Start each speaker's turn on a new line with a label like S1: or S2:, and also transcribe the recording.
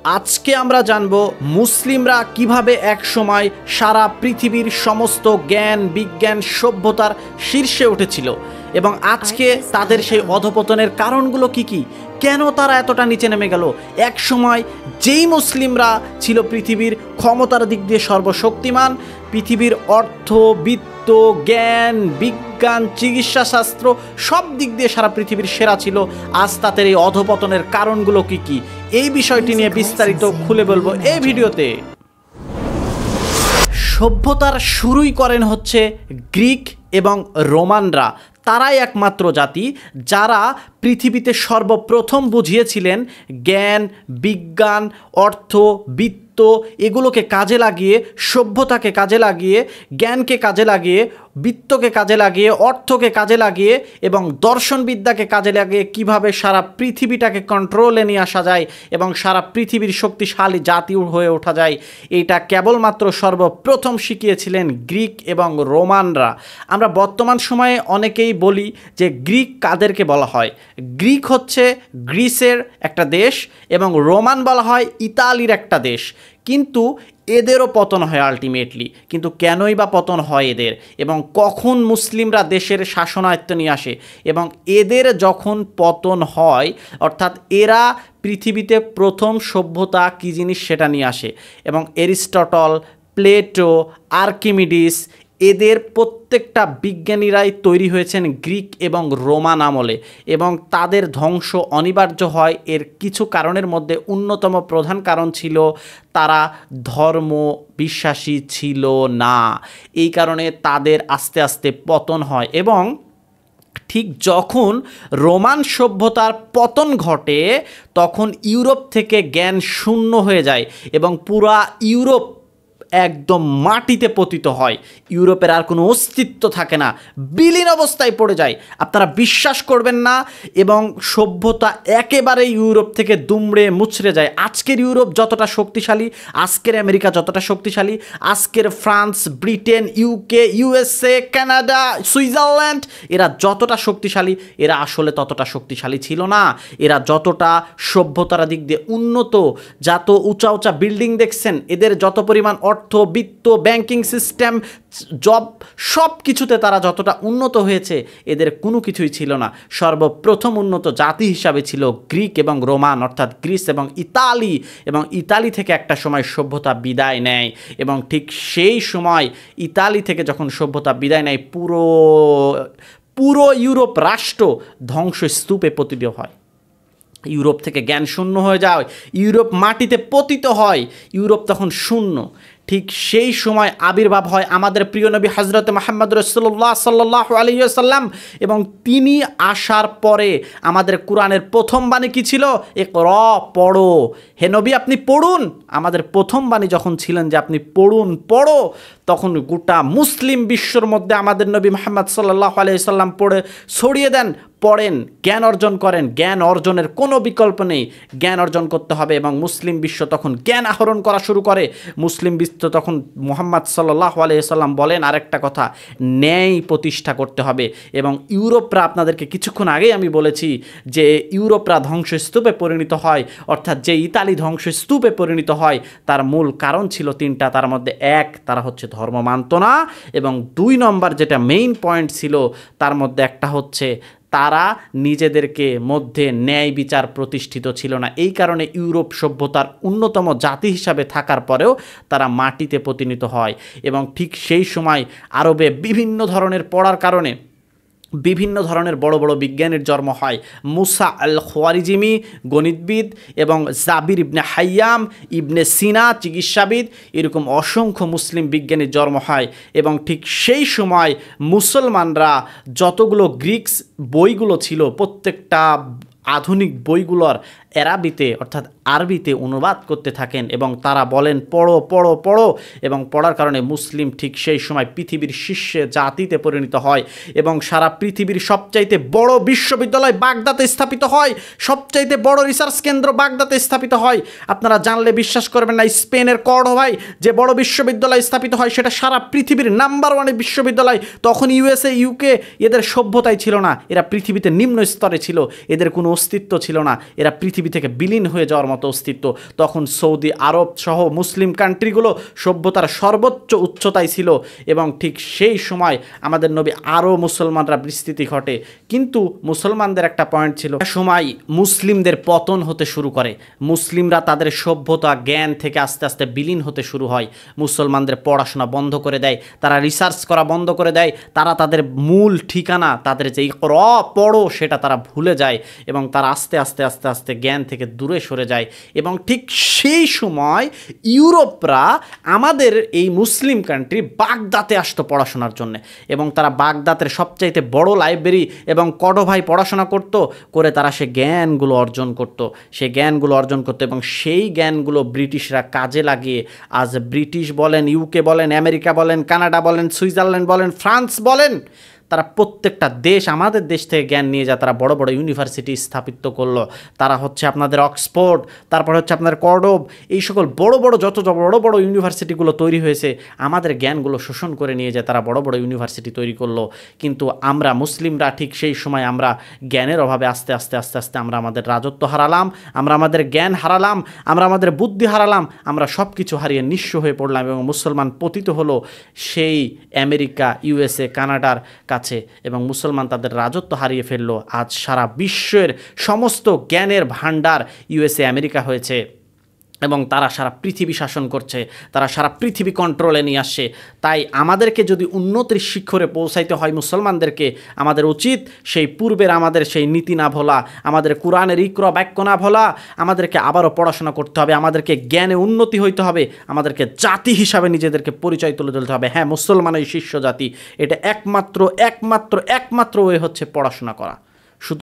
S1: আজকে আমরা জানব মুসলিমরা কিভাবে একসময় সারা পৃথিবীর সমস্ত জ্ঞান বিজ্ঞান সভ্যতার শীর্ষে উঠেছিল এবং আজকে তাদের সেই অধপতনের কারণগুলো কি কেন তারা এতটা নিচে নেমে গেল। এক সময় যেই মুসলিমরা ছিল পৃথিবীর ক্ষমতার দিক দিয়ে সর্বশক্তিমান, পৃথিবীর অর্থ বিত্ত জ্ঞান বিজ্ঞান চিকিৎসা শাস্ত্র সব দিক দিয়ে সারা পৃথিবীর সেরা ছিল, আজ তাদের এই অধপতনের কারণগুলো কি এই বিষয়টি নিয়ে বিস্তারিত খুলে বলবো এই ভিডিওতে। সভ্যতার শুরুই করেন হচ্ছে গ্রিক এবং রোমানরা। তারাই একমাত্র জাতি যারা পৃথিবীতে সর্বপ্রথম বুঝিয়েছিলেন জ্ঞান বিজ্ঞান অর্থ বিত্ত এগুলোকে কাজে লাগিয়ে, সভ্যতাকে কাজে লাগিয়ে, জ্ঞানকে কাজে লাগিয়ে, বিত্তকে কাজে লাগিয়ে, অর্থকে কাজে লাগিয়ে এবং দর্শনবিদ্যাকে কাজে লাগিয়ে কিভাবে সারা পৃথিবীটাকে কন্ট্রোলে নিয়ে আসা যায় এবং সারা পৃথিবীর শক্তিশালী জাতি হয়ে ওঠা যায়, এটা কেবলমাত্র সর্বপ্রথম শিখিয়েছিলেন গ্রিক এবং রোমানরা। আমরা বর্তমান সময়ে অনেকেই বলি যে গ্রিক কাদেরকে বলা হয়। গ্রিক হচ্ছে গ্রিসের একটা দেশ এবং রোমান বলা হয় ইতালির একটা দেশ, কিন্তু এদেরও পতন হয় আলটিমেটলি। কিন্তু কেনই বা পতন হয় এদের এবং কখন মুসলিমরা দেশের শাসনায়ত্ত নিয়ে আসে এবং এদের যখন পতন হয় অর্থাৎ এরা পৃথিবীতে প্রথম সভ্যতা কী জিনিস সেটা নিয়ে আসে এবং এরিস্টটল প্লেটো আর্কিমিডিস এদের প্রত্যেকটা বিজ্ঞানীরাই তৈরি হয়েছেন গ্রিক এবং রোমান আমলে এবং তাদের ধ্বংস অনিবার্য হয়। এর কিছু কারণের মধ্যে অন্যতম প্রধান কারণ ছিল তারা ধর্ম বিশ্বাসী ছিল না, এই কারণে তাদের আস্তে আস্তে পতন হয়। এবং ঠিক যখন রোমান সভ্যতার পতন ঘটে তখন ইউরোপ থেকে জ্ঞান শূন্য হয়ে যায় এবং পুরা ইউরোপ একদম মাটিতে পতিত হয়। ইউরোপের আর কোনো অস্তিত্ব থাকে না, বিলীন অবস্থায় পড়ে যায়। আপনারা বিশ্বাস করবেন না এবং সভ্যতা একেবারে ইউরোপ থেকে দুমড়ে মুচড়ে যায়। আজকের ইউরোপ যতটা শক্তিশালী, আজকের আমেরিকা যতটা শক্তিশালী, আজকের France Britain UK USA Canada Switzerland এরা যতটা শক্তিশালী এরা আসলে ততটা শক্তিশালী ছিল না। এরা যতটা সভ্যতার দিক দিয়ে উন্নত, যত উঁচা উঁচা বিল্ডিং দেখছেন, এদের যত পরিমাণ অর্থ বিত্ত ব্যাংকিং সিস্টেম জব সব কিছুতে তারা যতটা উন্নত হয়েছে এদের কোনো কিছুই ছিল না। সর্বপ্রথম উন্নত জাতি হিসাবে ছিল গ্রিক এবং রোমান অর্থাৎ গ্রিস এবং ইতালি থেকে একটা সময় সভ্যতা বিদায় নেয় এবং ঠিক সেই সময় ইতালি থেকে যখন সভ্যতা বিদায় নেয় পুরো ইউরোপ রাষ্ট্র ধ্বংসস্তূপে পতিত হয়। ইউরোপ থেকে জ্ঞান শূন্য হয়ে যায়, ইউরোপ মাটিতে পতিত হয়, ইউরোপ তখন শূন্য। ঠিক সেই সময় আবির্ভাব হয় আমাদের প্রিয় নবী হযরত মুহাম্মদ রাসূলুল্লাহ সাল্লাল্লাহু আলাইহি ওয়াসাল্লাম এবং তিনি আসার পরে আমাদের কোরআনের প্রথম বাণী কী ছিল? ইকরা, পড়ো। হে নবী আপনি পড়ুন। আমাদের প্রথম বাণী যখন ছিলেন যে আপনি পড়ুন পড়ো, তখন গোটা মুসলিম বিশ্বর মধ্যে আমাদের নবী মুহাম্মদ সাল্লাল্লাহু আলাইহি ওয়াসাল্লাম পড়ে ছড়িয়ে দেন, পড়েন, জ্ঞান অর্জন করেন। জ্ঞান অর্জনের কোনো বিকল্প নেই, জ্ঞান অর্জন করতে হবে এবং মুসলিম বিশ্ব তখন জ্ঞান আহরণ করা শুরু করে। মুসলিম বিশ্ব তখন মুহাম্মদ সাল্লাল্লাহু আলাইহি ওয়াসাল্লাম বলেন আরেকটা কথা, ন্যায় প্রতিষ্ঠা করতে হবে। এবং ইউরোপরা, আপনাদেরকে কিছুক্ষণ আগেই আমি বলেছি যে ইউরোপরা ধ্বংসস্তূপে পরিণত হয়, অর্থাৎ যে ইতালি ধ্বংসস্তূপে পরিণত হয় তার মূল কারণ ছিল তিনটা। তার মধ্যে এক, তারা হচ্ছে ধর্ম মানত না এবং 2 নম্বর যেটা মেইন পয়েন্ট ছিল তার মধ্যে একটা হচ্ছে তারা নিজেদেরকে মধ্যে ন্যায় বিচার প্রতিষ্ঠিত ছিল না। এই কারণে ইউরোপ সভ্যতার অন্যতম জাতি হিসাবে থাকার পরেও তারা মাটিতে পতিত হয় এবং ঠিক সেই সময় আরবে বিভিন্ন ধরনের পড়ার কারণে বিভিন্ন ধরনের বড় বড় বিজ্ঞানীর জন্ম হয়। মুসা আল খওয়ারিজিমি গণিতবিদ এবং জাবির ইবনে হাইয়াম ইবনে সিনা চিকিৎসাবিদ, এরকম অসংখ্য মুসলিম বিজ্ঞানীর জন্ম হয় এবং ঠিক সেই সময় মুসলমানরা যতগুলো গ্রিক্স বইগুলো ছিল প্রত্যেকটা আধুনিক বইগুলোর অ্যারাবিতে অর্থাৎ আরবিতে অনুবাদ করতে থাকেন এবং তারা বলেন পড়ো পড়ো পড়ো এবং পড়ার কারণে মুসলিম ঠিক সেই সময় পৃথিবীর শীর্ষে জাতিতে পরিণত হয় এবং সারা পৃথিবীর সবচাইতে বড় বিশ্ববিদ্যালয় বাগদাদে স্থাপিত হয়, সবচাইতে বড় রিসার্চ কেন্দ্র বাগদাদে স্থাপিত হয়। আপনারা জানলে বিশ্বাস করবেন না, স্পেনের কর্ডোবায় যে বড় বিশ্ববিদ্যালয় স্থাপিত হয় সেটা সারা পৃথিবীর নাম্বার 1 বিশ্ববিদ্যালয়। তখন ইউএসএ ইউকে এদের সভ্যতাই ছিল না, এরা পৃথিবীতে নিম্ন স্তরে ছিল, এদের কোনো অস্তিত্ব ছিল না, এরা পৃথিবী থেকে বিলীন হয়ে যাওয়ার মতো অস্তিত্ব। তখন সৌদি আরব সহ মুসলিম কান্ট্রিগুলো সভ্যতার সর্বোচ্চ উচ্চতায় ছিল, এবং ঠিক সেই সময় আমাদের নবী আরও মুসলমানরা বিস্তৃতি ঘটে। কিন্তু মুসলমানদের একটা পয়েন্ট ছিল, সময় মুসলিমদের পতন হতে শুরু করে, মুসলিমরা তাদের সভ্যতা জ্ঞান থেকে আস্তে আস্তে বিলীন হতে শুরু হয়, মুসলমানদের পড়াশোনা বন্ধ করে দেয়, তারা রিসার্চ করা বন্ধ করে দেয়, তারা তাদের মূল ঠিকানা, তাদের যে পড়ো সেটা তারা ভুলে যায়, এবং তারা আস্তে আস্তে আস্তে আস্তে জ্ঞান থেকে দূরে সরে যায়। এবং ঠিক সেই সময় ইউরোপরা আমাদের এই মুসলিম কান্ট্রি বাগদাতে আসতো পড়াশোনার জন্য, এবং তারা বাগদাতের সবচাইতে বড় লাইব্রেরি এবং কর্ডোভায় পড়াশোনা করে তারা সে জ্ঞানগুলো অর্জন করত, এবং সেই জ্ঞানগুলো ব্রিটিশরা কাজে লাগিয়ে আজ ব্রিটিশ বলেন, ইউকে বলেন, আমেরিকা বলেন, কানাডা বলেন, সুইজারল্যান্ড বলেন, ফ্রান্স বলেন, তারা প্রত্যেকটা দেশ আমাদের দেশ থেকে জ্ঞান নিয়ে যায়, তারা বড় বড় ইউনিভার্সিটি স্থাপিত করলো। তারা হচ্ছে আপনাদের অক্সফোর্ড, তারপর হচ্ছে আপনাদের কর্ডোভ, এই সকল বড় বড় যত বড় বড় ইউনিভার্সিটিগুলো তৈরি হয়েছে আমাদের জ্ঞানগুলো শোষণ করে নিয়ে যায়, তারা বড় বড় ইউনিভার্সিটি তৈরি করলো। কিন্তু আমরা মুসলিমরা ঠিক সেই সময় আমরা জ্ঞানের অভাবে আস্তে আস্তে আস্তে আস্তে আমরা আমাদের রাজত্ব হারালাম, আমরা আমাদের জ্ঞান হারালাম, আমরা আমাদের বুদ্ধি হারালাম, আমরা সব কিছু হারিয়ে নিঃস্ব হয়ে পড়লাম, এবং মুসলমান পতিত হলো সেই আমেরিকা, ইউএসএ, কানাডার কাছে, এবং মুসলমান তাদের রাজত্ব হারিয়ে ফেললো। আজ সারা বিশ্বের সমস্ত জ্ঞানের ভান্ডার ইউএসএ, আমেরিকা হয়েছে, এবং তারা সারা পৃথিবী শাসন করছে, তারা সারা পৃথিবী কন্ট্রোলে নিয়ে আসছে। তাই আমাদেরকে যদি উন্নতির শিখরে পৌঁছাইতে হয় মুসলমানদেরকে, আমাদের উচিত সেই পূর্বের আমাদের সেই নীতি না ভোলা, আমাদের কোরআনের ইকরা বাক্য না ভোলা, আমাদেরকে আবারও পড়াশোনা করতে হবে, আমাদেরকে জ্ঞানে উন্নতি হইতে হবে, আমাদেরকে জাতি হিসাবে নিজেদেরকে পরিচয় তুলে ধরতে হবে। হ্যাঁ, মুসলমান এই শীর্ষ জাতি, এটা একমাত্র ওয়ে হচ্ছে পড়াশোনা করা।